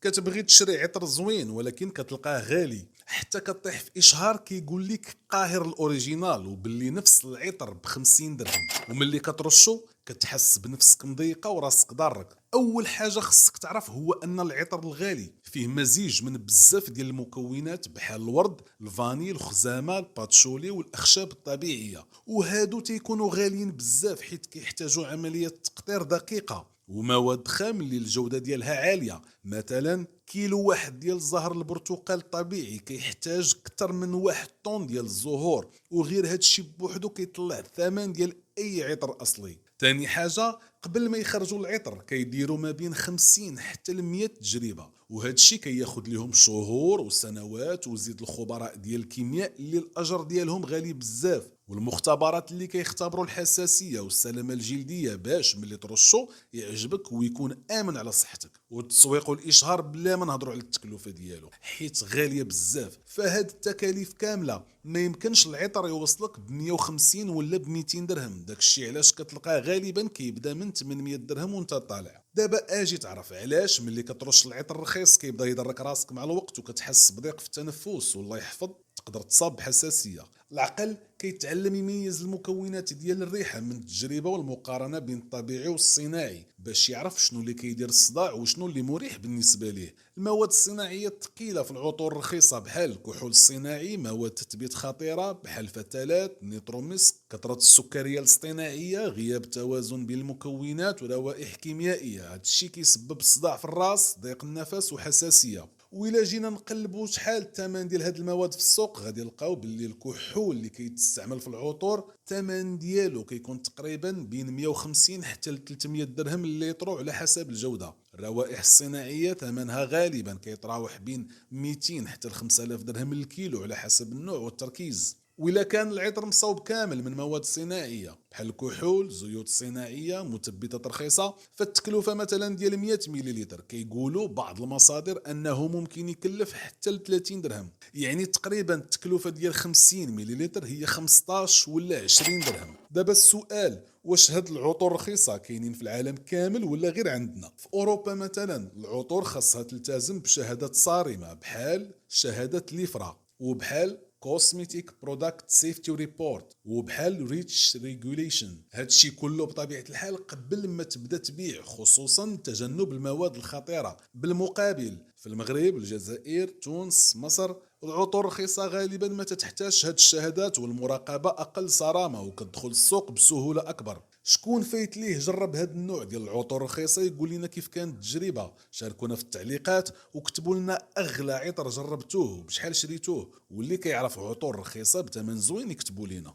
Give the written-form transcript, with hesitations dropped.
كتبغي تشري عطر زوين ولكن كتلقاه غالي، حتى كطيح في اشهار كيقول لك قاهر الاوريجينال وباللي نفس العطر ب 50 درهم، وملي كترشو كتحس بنفسك مضيقه وراسك ضارك. اول حاجه خصك تعرف هو ان العطر الغالي فيه مزيج من بزاف ديال المكونات بحال الورد، الفاني، الخزامه، الباتشولي والاخشاب الطبيعيه، وهادو تيكونوا غاليين بزاف حيت كيحتاجوا عمليه تقطير دقيقه ومواد خام اللي الجوده ديالها عاليه. مثلا كيلو واحد ديال زهر البرتقال الطبيعي كيحتاج اكثر من واحد طن ديال الزهور، وغير هادشي بوحدو كيطلع الثمن ديال اي عطر اصلي. تاني حاجه، قبل ما يخرجوا العطر كيديروا ما بين 50 حتى ل 100 تجربه، وهادشي كياخد لهم شهور وسنوات، وزيد الخبراء ديال الكيمياء اللي الاجر ديالهم غالي بزاف، والمختبرات اللي كيختبروا الحساسيه والسلامه الجلديه باش ملي ترشو يعجبك ويكون امن على صحتك. والتسويق والاشهار بلا ما نهضروا على التكلفه ديالو حيت غاليه بزاف. فهاد التكاليف كامله ما يمكنش العطر يوصلك ب 150 ولا ب 200 درهم، داكشي علاش كتلقاه غالبا كيبدا من 800 درهم وانت طالع. دابا اجي تعرف علاش ملي كترش العطر الرخيص كيبدا يضرك راسك مع الوقت وكتحس بضيق في التنفس والله يحفظ تقدر تصاب بحساسيه. العقل كيتعلم يميز المكونات ديال الريحه من التجربه والمقارنه بين الطبيعي والصناعي باش يعرف شنو اللي كيدير الصداع وشنو اللي مريح بالنسبه ليه. المواد الصناعيه الثقيله في العطور الرخيصه بحال الكحول الصناعي، مواد تثبيت خطيره بحال فتالات، نيتروميسك، كثره السكريه الاصطناعيه، غياب توازن بين المكونات وروائح كيميائيه، هادشي كيسبب صداع في الراس، ضيق النفس وحساسيه. وإلا جينا نقلبوا شحال الثمن ديال هاد المواد في السوق غادي نلقاو باللي الكحول اللي كيتستعمل في العطور الثمن ديالو كيكون تقريبا بين 150 حتى ل 300 درهم الليتر على حسب الجوده. الروائح الصناعيه ثمنها غالبا كيتراوح بين 200 حتى ل 5000 درهم للكيلو على حسب النوع والتركيز. وإلا كان العطر مصوب كامل من مواد صناعيه بحال الكحول، زيوت صناعيه، مثبطات رخيصه، فالتكلفه مثلا ديال 100 مليلتر كيقولوا بعض المصادر انه ممكن يكلف حتى ل 30 درهم، يعني تقريبا التكلفه ديال 50 مليلتر هي 15 ولا 20 درهم. دابا السؤال، واش هاد العطور رخيصه كاينين في العالم كامل ولا غير عندنا؟ في اوروبا مثلا العطور خاصها تلتزم بشهادات صارمه بحال شهاده ليفرا، وبحال كوسميتيك برودكت سيفتي ريبورت، وبحال ريتش ريجوليشن. هادشي كله بطبيعه الحال قبل ما تبدا تبيع، خصوصا تجنب المواد الخطيره. بالمقابل في المغرب، الجزائر، تونس، مصر، العطور الرخيصه غالبا ما تحتاج هاد الشهادات والمراقبه اقل صرامه وكتدخل السوق بسهوله اكبر. شكون فايت ليه جرب هاد النوع ديال العطور الرخيصه يقول لنا كيف كانت التجربه؟ شاركونا في التعليقات وكتبوا لنا اغلى عطر جربتوه بشحال شريتوه، واللي كيعرف عطور رخيصه بثمن زوين يكتبوا لنا.